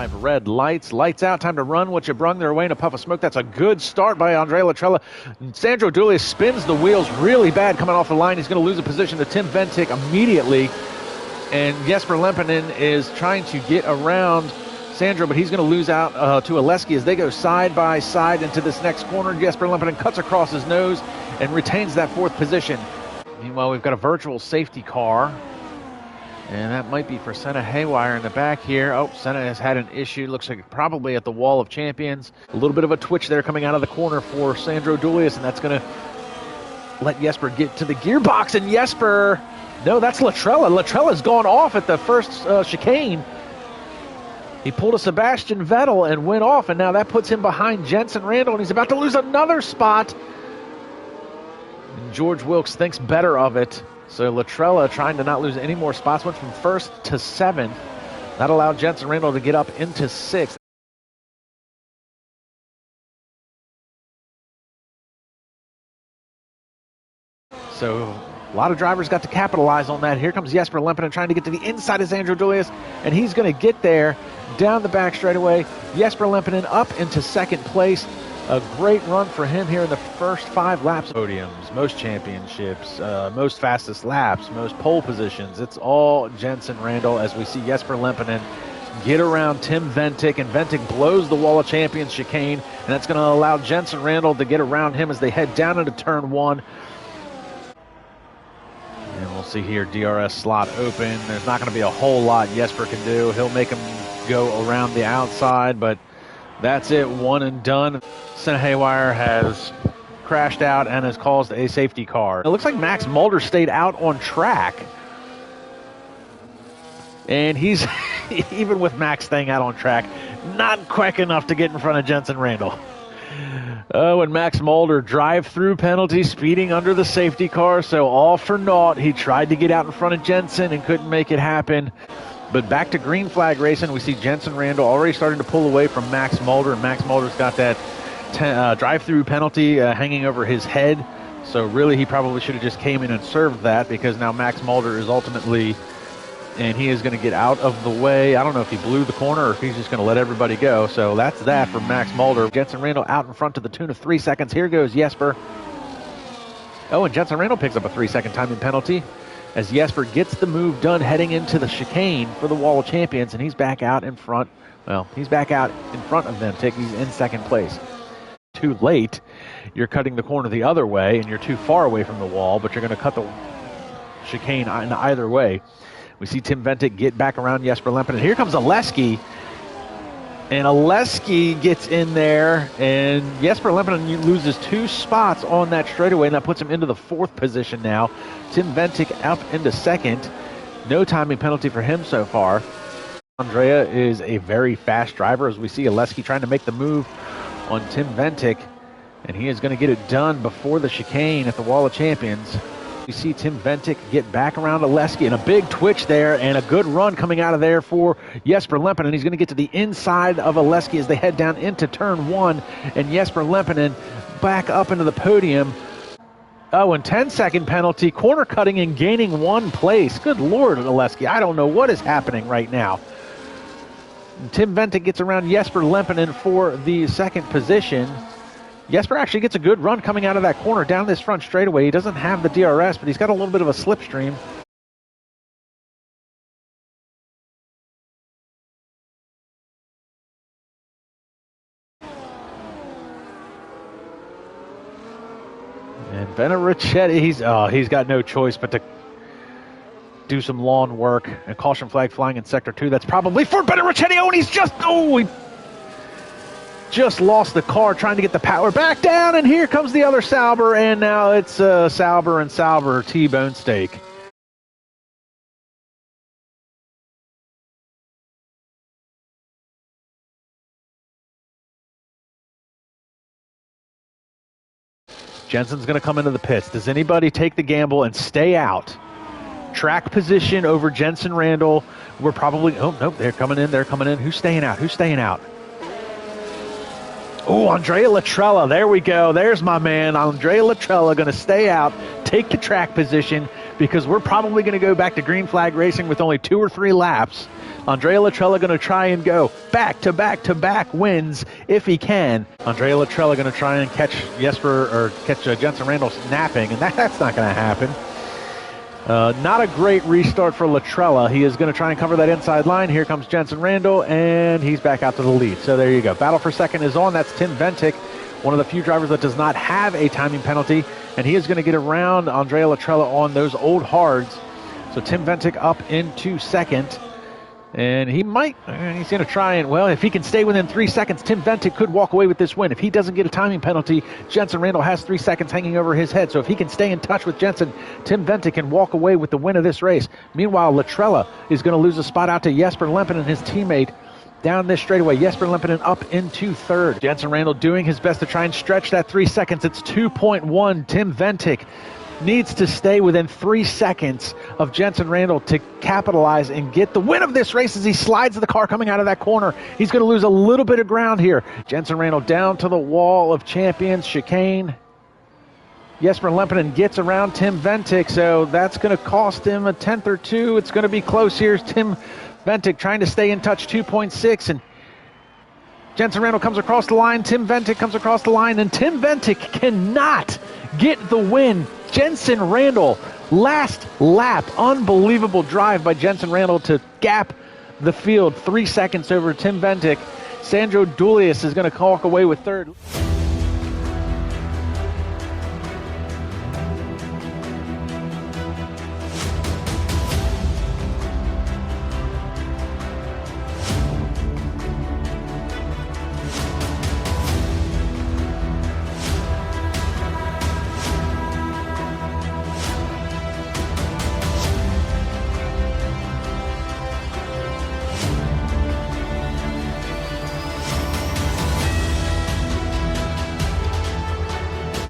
5 red lights. Lights out. Time to run what you brung. They're away in a puff of smoke. That's a good start by Andrea Latrella. Sandro Doulis spins the wheels really bad coming off the line. He's going to lose a position to Tim Ventic immediately. And Jesper Lempinen is trying to get around Sandro, but he's going to lose out to Oleski as they go side by side into this next corner. Jesper Lempinen cuts across his nose and retains that 4th position. Meanwhile, we've got a virtual safety car. And that might be for Senna Haywire in the back here. Oh, Senna has had an issue. Looks like probably at the Wall of Champions. A little bit of a twitch there coming out of the corner for Sandro Doulis, and that's going to let Jesper get to the gearbox. And Jesper, no, that's Latrella. Latrella's gone off at the first chicane. He pulled a Sebastian Vettel and went off, and now that puts him behind Jensen Randall, and he's about to lose another spot. And George Wilkes thinks better of it. So Latrella trying to not lose any more spots, went from 1st to 7th. That allowed Jensen Randall to get up into 6th. So a lot of drivers got to capitalize on that. Here comes Jesper Lempinen trying to get to the inside of Sandro Doulis, and he's going to get there down the back straightaway. Jesper Lempinen up into 2nd place. A great run for him here in the first 5 laps. Podiums, most championships, most fastest laps, most pole positions. It's all Jensen Randall as we see Jesper Lempinen get around Tim Ventic, and Ventic blows the Wall of Champions chicane, and that's going to allow Jensen Randall to get around him as they head down into turn 1. And we'll see here, DRS slot open. There's not going to be a whole lot Jesper can do. He'll make him go around the outside, but that's it, one and done. Senna Haywire has crashed out and has caused a safety car. It looks like Max Mulder stayed out on track. And he's, even with Max staying out on track, not quick enough to get in front of Jensen Randall. Oh, and Max Mulder, drive-through penalty, speeding under the safety car, so all for naught. He tried to get out in front of Jensen and couldn't make it happen. But back to green flag racing, we see Jensen Randall already starting to pull away from Max Mulder, and Max Mulder's got that drive-through penalty hanging over his head. So really, he probably should have just came in and served that, because now Max Mulder is ultimately, and he is going to get out of the way. I don't know if he blew the corner or if he's just going to let everybody go. So that's that for Max Mulder. Jensen Randall out in front to the tune of 3 seconds. Here goes Jesper. Oh, and Jensen Randall picks up a 3-second timing penalty as Jesper gets the move done heading into the chicane for the Wall of Champions, and he's back out in front. Well, he's back out in front of Ventic. He's in 2nd place. Too late. You're cutting the corner the other way, and you're too far away from the wall, but you're going to cut the chicane in either way. We see Tim Ventic get back around Jesper Lempinen. Here comes Oleski, and Oleski gets in there, and Jesper Lempinen loses 2 spots on that straightaway, and that puts him into the 4th position now. Tim Ventic up into 2nd. No timing penalty for him so far. Andrea is a very fast driver, as we see Oleski trying to make the move on Tim Ventic, and he is going to get it done before the chicane at the Wall of Champions. We see Tim Ventic get back around Oleski, and a big twitch there, and a good run coming out of there for Jesper Lempinen. He's going to get to the inside of Oleski as they head down into turn 1, and Jesper Lempinen back up into the podium. Oh, and 10-second penalty, corner cutting and gaining 1 place. Good Lord, Oleski, I don't know what is happening right now. And Tim Ventic gets around Jesper Lempinen for the 2nd position. Jesper actually gets a good run coming out of that corner down this front straightaway. He doesn't have the DRS, but he's got a little bit of a slipstream. And Benarichetti, he's got no choice but to do some lawn work. And caution flag flying in Sector 2. That's probably for Benarichetti. Oh, and he's just lost the car trying to get the power back down, and here comes the other Sauber, and now it's Sauber and Sauber T-bone steak. Jensen's going to come into the pits. Does anybody take the gamble and stay out? Track position over Jensen Randall. We're probably, oh, nope, they're coming in. Who's staying out? Oh, Andrea Latrella, there we go. There's my man. Andrea Latrella going to stay out, take the track position, because we're probably going to go back to green flag racing with only 2 or 3 laps. Andrea Latrella going to try and go back-to-back wins if he can. Andrea Latrella going to try and catch Jensen Randall napping, and that's not going to happen. Not a great restart for Latrella. He is going to try and cover that inside line. Here comes Jensen Randall, and he's back out to the lead. So there you go. Battle for second is on. That's Tim Ventic, one of the few drivers that does not have a timing penalty, and he is going to get around Andrea Latrella on those old hards. So Tim Ventic up into second. And he's going to try and, well, if he can stay within 3 seconds, Tim Ventic could walk away with this win. If he doesn't get a timing penalty, Jensen Randall has 3 seconds hanging over his head. So if he can stay in touch with Jensen, Tim Ventic can walk away with the win of this race. Meanwhile, Latrella is going to lose a spot out to Jesper Lempinen, his teammate, down this straightaway. Jesper Lempinen up into third. Jensen Randall doing his best to try and stretch that 3 seconds. It's 2.1. Tim Ventic needs to stay within 3 seconds of Jensen Randall to capitalize and get the win of this race as he slides the car coming out of that corner. He's going to lose a little bit of ground here. Jensen Randall down to the wall of champions, chicane. Jesper Lempinen gets around Tim Ventic, so that's going to cost him a 10th or 2. It's going to be close here. Tim Ventic trying to stay in touch, 2.6, and Jensen Randall comes across the line. Tim Ventic comes across the line, and Tim Ventic cannot get the win. Jensen Randall, last lap, unbelievable drive by Jensen Randall to gap the field 3 seconds over Tim Ventic. Sandro Doulis is going to walk away with third.